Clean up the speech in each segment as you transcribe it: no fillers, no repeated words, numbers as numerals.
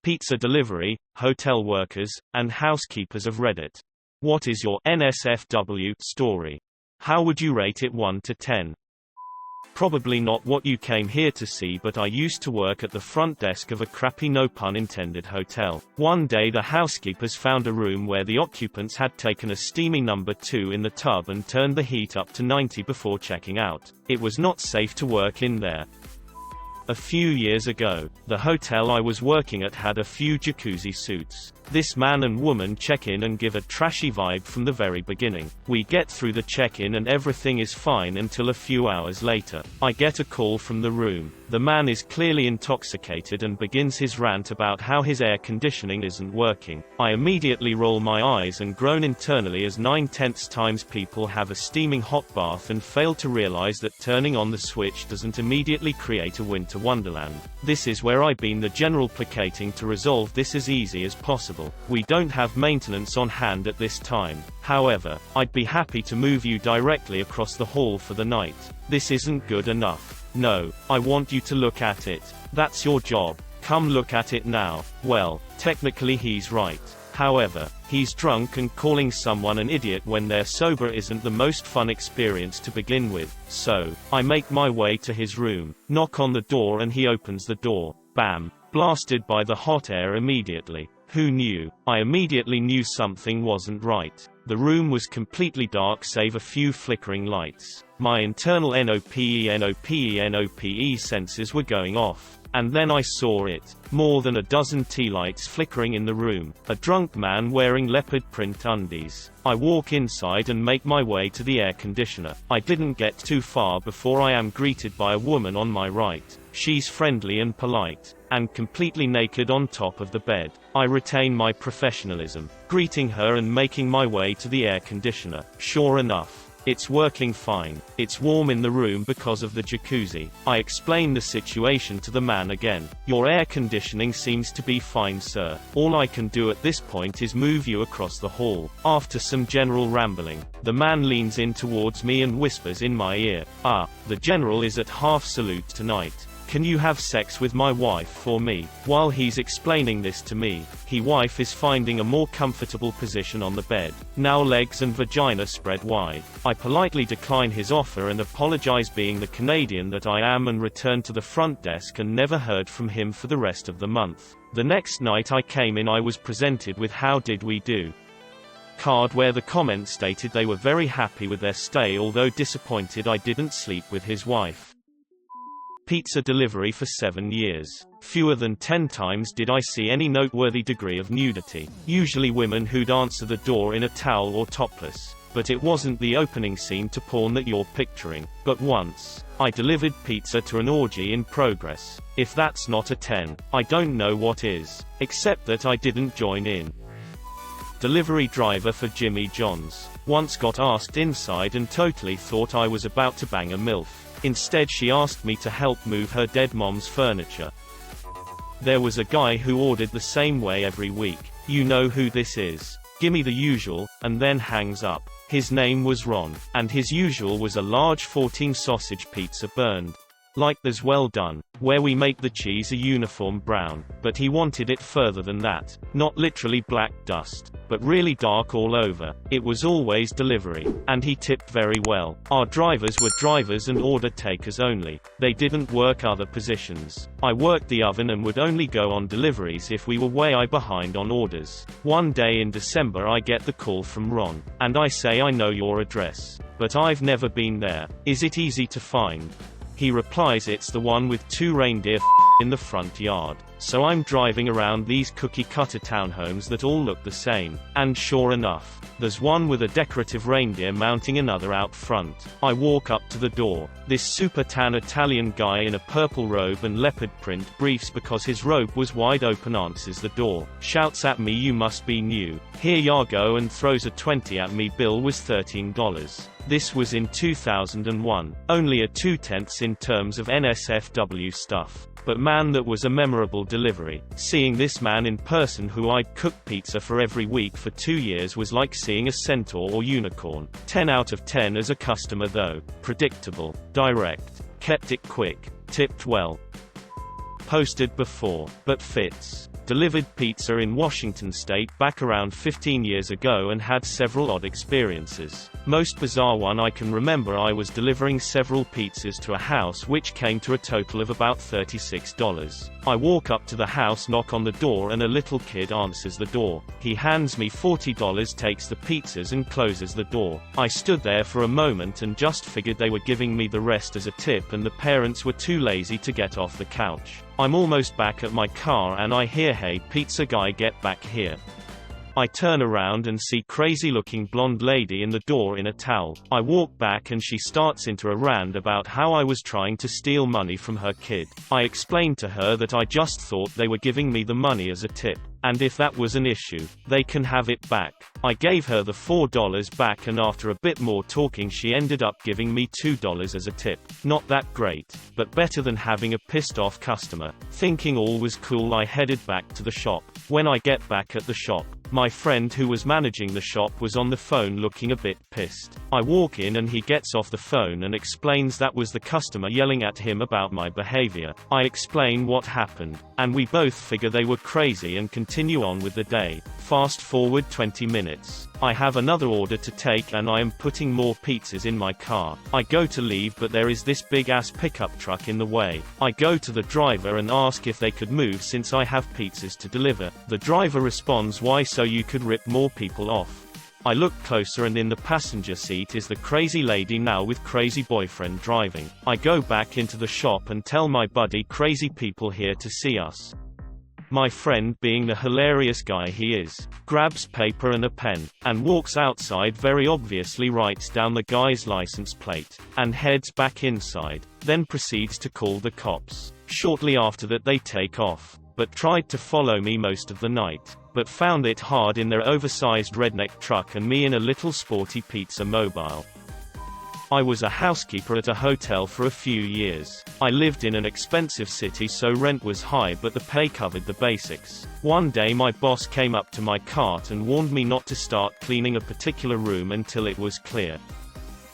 Pizza delivery, hotel workers, and housekeepers of Reddit. What is your NSFW story? How would you rate it 1 to 10? Probably not what you came here to see, but I used to work at the front desk of a crappy, no pun intended, hotel. One day the housekeepers found a room where the occupants had taken a steamy number 2 in the tub and turned the heat up to 90 before checking out. It was not safe to work in there. A few years ago, the hotel I was working at had a few jacuzzi suits. This man and woman check in and give a trashy vibe from the very beginning. We get through the check-in and everything is fine until a few hours later. I get a call from the room. The man is clearly intoxicated and begins his rant about how his air conditioning isn't working. I immediately roll my eyes and groan internally as 9/10 times people have a steaming hot bath and fail to realize that turning on the switch doesn't immediately create a winter wonderland. This is where I've been the general placating to resolve this as easy as possible. We don't have maintenance on hand at this time. However, I'd be happy to move you directly across the hall for the night. This isn't good enough. No, I want you to look at it. That's your job. Come look at it now. Well, technically he's right. However, he's drunk, and calling someone an idiot when they're sober isn't the most fun experience to begin with. So, I make my way to his room, knock on the door, and he opens the door. Bam! Blasted by the hot air immediately. Who knew? I immediately knew something wasn't right. The room was completely dark save a few flickering lights. My internal NOPE sensors were going off. And then I saw it. More than a dozen tea lights flickering in the room. A drunk man wearing leopard print undies. I walk inside and make my way to the air conditioner. I didn't get too far before I am greeted by a woman on my right. She's friendly and polite, and completely naked on top of the bed. I retain my professionalism, greeting her and making my way to the air conditioner. Sure enough, it's working fine. It's warm in the room because of the jacuzzi. I explain the situation to the man again. Your air conditioning seems to be fine, sir. All I can do at this point is move you across the hall. After some general rambling, the man leans in towards me and whispers in my ear, the general is at half salute tonight. Can you have sex with my wife for me? While he's explaining this to me, his wife is finding a more comfortable position on the bed, now legs and vagina spread wide. I politely decline his offer and apologize, being the Canadian that I am, and return to the front desk and never heard from him for the rest of the month. The next night I came in, I was presented with "How did we do?" card where the comment stated they were very happy with their stay, although disappointed I didn't sleep with his wife. Pizza delivery for 7 years. Fewer than 10 times did I see any noteworthy degree of nudity. Usually women who'd answer the door in a towel or topless. But it wasn't the opening scene to porn that you're picturing. But once, I delivered pizza to an orgy in progress. If that's not a 10, I don't know what is. Except that I didn't join in. Delivery driver for Jimmy John's. Once got asked inside and totally thought I was about to bang a MILF. Instead she asked me to help move her dead mom's furniture. There was a guy who ordered the same way every week. You know who this is. Gimme the usual, and then hangs up. His name was Ron, and his usual was a large 14 sausage pizza burned like there's well done, where we make the cheese a uniform brown, but he wanted it further than that. Not literally black dust, but really dark all over. It was always delivery, and he tipped very well. Our drivers were drivers and order takers only. They didn't work other positions. I worked the oven and would only go on deliveries if we were way behind on orders. One day in December I get the call from Ron, and I say, I know your address, but I've never been there. Is it easy to find? He replies, it's the one with 2 reindeer in the front yard. So I'm driving around these cookie-cutter townhomes that all look the same. And sure enough, there's one with a decorative reindeer mounting another out front. I walk up to the door. This super tan Italian guy in a purple robe and leopard print briefs because his robe was wide open answers the door. Shouts at me, you must be new. Here ya go, and throws a 20 at me. Bill was $13. This was in 2001. Only a 2/10 in terms of NSFW stuff. But man, that was a memorable delivery. Seeing this man in person, who I'd cooked pizza for every week for 2 years, was like seeing a centaur or unicorn. 10 out of 10 as a customer though. Predictable, direct, kept it quick, tipped well. Posted before, but fits. Delivered pizza in Washington state back around 15 years ago and had several odd experiences. Most bizarre one I can remember, I was delivering several pizzas to a house which came to a total of about $36. I walk up to the house, knock on the door, and a little kid answers the door. He hands me $40, takes the pizzas and closes the door. I stood there for a moment and just figured they were giving me the rest as a tip, and the parents were too lazy to get off the couch. I'm almost back at my car and I hear, "Hey pizza guy, get back here." I turn around and see crazy-looking blonde lady in the door in a towel. I walk back and she starts into a rant about how I was trying to steal money from her kid. I explained to her that I just thought they were giving me the money as a tip, and if that was an issue, they can have it back. I gave her the $4 back, and after a bit more talking she ended up giving me $2 as a tip. Not that great, but better than having a pissed off customer. Thinking all was cool, I headed back to the shop. When I get back at the shop, my friend who was managing the shop was on the phone looking a bit pissed. I walk in and he gets off the phone and explains that was the customer yelling at him about my behavior. I explain what happened, and we both figure they were crazy and continue on with the day. Fast forward 20 minutes. I have another order to take and I am putting more pizzas in my car. I go to leave, but there is this big ass pickup truck in the way. I go to the driver and ask if they could move since I have pizzas to deliver. The driver responds, "Why, so you could rip more people off?" I look closer and in the passenger seat is the crazy lady, now with crazy boyfriend driving. I go back into the shop and tell my buddy, "Crazy people here to see us." My friend, being the hilarious guy he is, grabs paper and a pen, and walks outside, very obviously writes down the guy's license plate, and heads back inside, then proceeds to call the cops. Shortly after that they take off, but tried to follow me most of the night, but found it hard in their oversized redneck truck and me in a little sporty pizza mobile. I was a housekeeper at a hotel for a few years. I lived in an expensive city, so rent was high, but the pay covered the basics. One day my boss came up to my cart and warned me not to start cleaning a particular room until it was clear.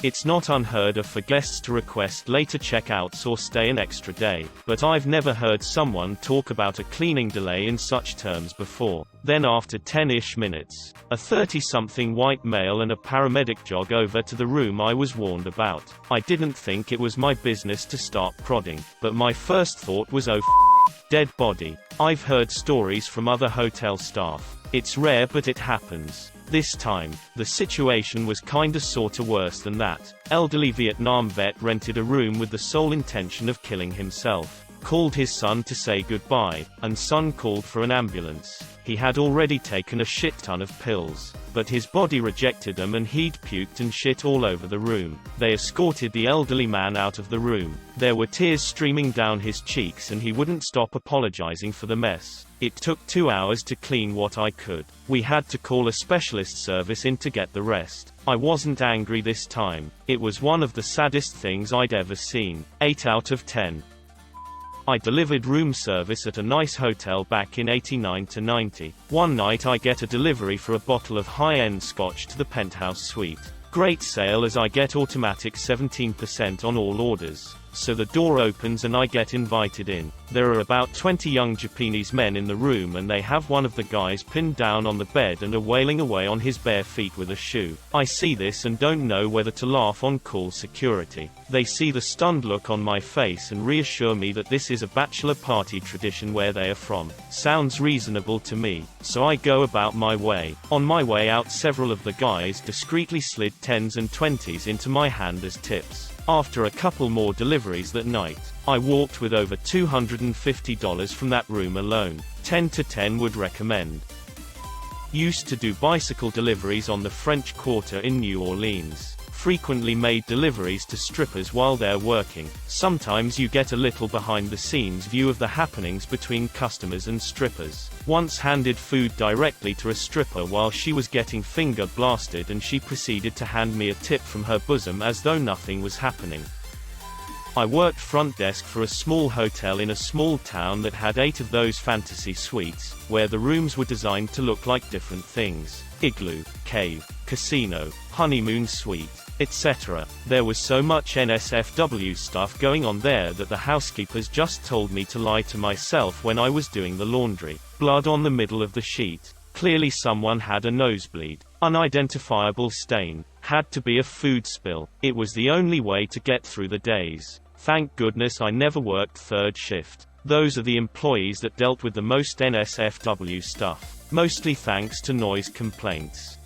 It's not unheard of for guests to request later checkouts or stay an extra day, but I've never heard someone talk about a cleaning delay in such terms before. Then after 10-ish minutes, a 30-something white male and a paramedic jog over to the room I was warned about. I didn't think it was my business to start prodding, but my first thought was, oh dead body. I've heard stories from other hotel staff. It's rare, but it happens. This time, the situation was kinda sorta worse than that. Elderly Vietnam vet rented a room with the sole intention of killing himself. Called his son to say goodbye, and son called for an ambulance. He had already taken a shit ton of pills, but his body rejected them and he'd puked and shit all over the room. They escorted the elderly man out of the room. There were tears streaming down his cheeks and he wouldn't stop apologizing for the mess. It took 2 hours to clean what I could. We had to call a specialist service in to get the rest. I wasn't angry this time. It was one of the saddest things I'd ever seen. 8 out of 10. I delivered room service at a nice hotel back in 89 to 90. One night I get a delivery for a bottle of high-end scotch to the penthouse suite. Great sale, as I get automatic 17% on all orders. So the door opens and I get invited in. There are about 20 young Japanese men in the room and they have one of the guys pinned down on the bed and are wailing away on his bare feet with a shoe. I see this and don't know whether to laugh or call security. They see the stunned look on my face and reassure me that this is a bachelor party tradition where they are from. Sounds reasonable to me, so I go about my way. On my way out, several of the guys discreetly slid 10s and 20s into my hand as tips. After a couple more deliveries that night, I walked with over $250 from that room alone. 10 to 10 would recommend. Used to do bicycle deliveries on the French Quarter in New Orleans. Frequently made deliveries to strippers while they're working. Sometimes you get a little behind-the-scenes view of the happenings between customers and strippers. Once handed food directly to a stripper while she was getting finger blasted, and she proceeded to hand me a tip from her bosom as though nothing was happening. I worked front desk for a small hotel in a small town that had 8 of those fantasy suites, where the rooms were designed to look like different things. Igloo, cave, casino, honeymoon suite, etc. There was so much NSFW stuff going on there that the housekeepers just told me to lie to myself when I was doing the laundry. Blood on the middle of the sheet. Clearly someone had a nosebleed. Unidentifiable stain. Had to be a food spill. It was the only way to get through the days. Thank goodness I never worked third shift. Those are the employees that dealt with the most NSFW stuff. Mostly thanks to noise complaints.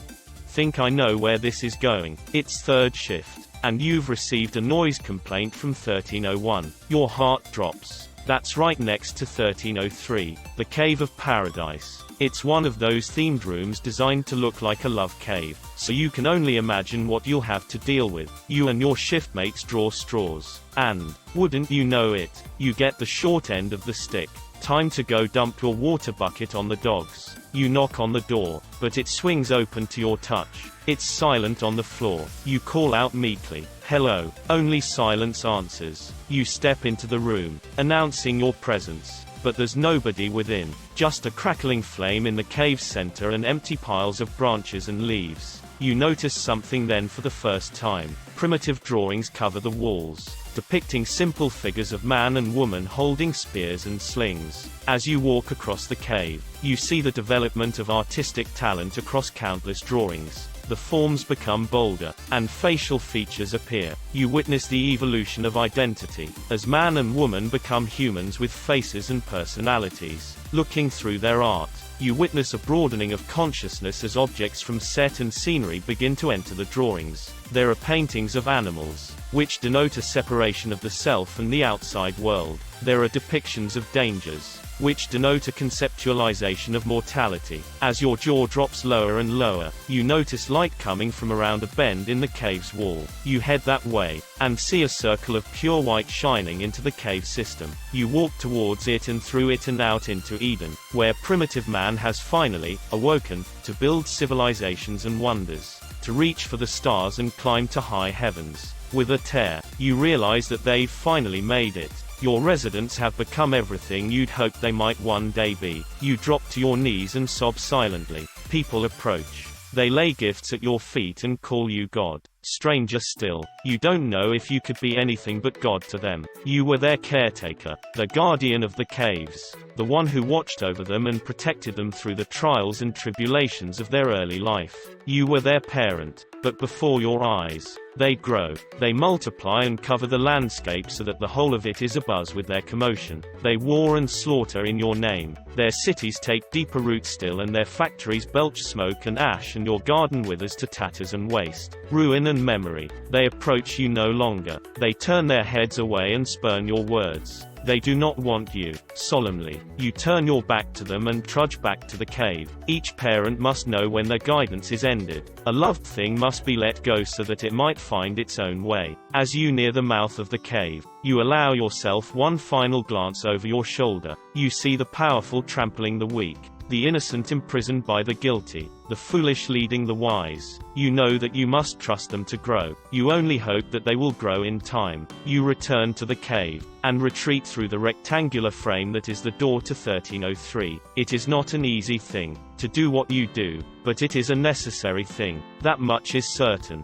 Think I know where this is going. It's third shift. And you've received a noise complaint from 1301. Your heart drops. That's right next to 1303, the Cave of Paradise. It's one of those themed rooms designed to look like a love cave, so you can only imagine what you'll have to deal with. You and your shiftmates draw straws. And, wouldn't you know it, you get the short end of the stick. Time to go dump your water bucket on the dogs. You knock on the door, but it swings open to your touch. It's silent on the floor. You call out meekly, "Hello." Only silence answers. You step into the room, announcing your presence. But there's nobody within. Just a crackling flame in the cave's center and empty piles of branches and leaves. You notice something then for the first time. Primitive drawings cover the walls, depicting simple figures of man and woman holding spears and slings. As you walk across the cave, you see the development of artistic talent across countless drawings. The forms become bolder, and facial features appear. You witness the evolution of identity, as man and woman become humans with faces and personalities. Looking through their art, you witness a broadening of consciousness as objects from set and scenery begin to enter the drawings. There are paintings of animals, which denote a separation of the self and the outside world. There are depictions of dangers, which denote a conceptualization of mortality. As your jaw drops lower and lower, you notice light coming from around a bend in the cave's wall. You head that way, and see a circle of pure white shining into the cave system. You walk towards it and through it and out into Eden, where primitive man has finally awoken to build civilizations and wonders, to reach for the stars and climb to high heavens. With a tear, you realize that they've finally made it. Your residents have become everything you'd hoped they might one day be. You drop to your knees and sob silently. People approach. They lay gifts at your feet and call you God. Stranger still, you don't know if you could be anything but God to them. You were their caretaker, the guardian of the caves, the one who watched over them and protected them through the trials and tribulations of their early life. You were their parent, but before your eyes, they grow. They multiply and cover the landscape so that the whole of it is abuzz with their commotion. They war and slaughter in your name. Their cities take deeper root still and their factories belch smoke and ash and your garden withers to tatters and waste, ruin and memory. They approach you no longer. They turn their heads away and spurn your words. They do not want you. Solemnly, you turn your back to them and trudge back to the cave. Each parent must know when their guidance is ended. A loved thing must be let go so that it might find its own way. As you near the mouth of the cave, you allow yourself one final glance over your shoulder. You see the powerful trampling the weak, the innocent imprisoned by the guilty, the foolish leading the wise. You know that you must trust them to grow. You only hope that they will grow in time. You return to the cave, and retreat through the rectangular frame that is the door to 1303. It is not an easy thing to do what you do, but it is a necessary thing. That much is certain.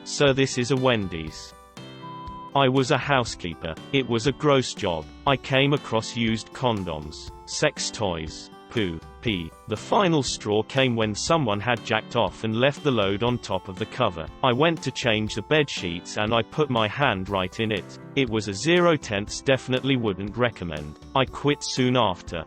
So this is a Wendy's. I was a housekeeper. It was a gross job. I came across used condoms, sex toys, poo, pee. The final straw came when someone had jacked off and left the load on top of the cover. I went to change the bed sheets and I put my hand right in it. It was a 0/10, definitely wouldn't recommend. I quit soon after.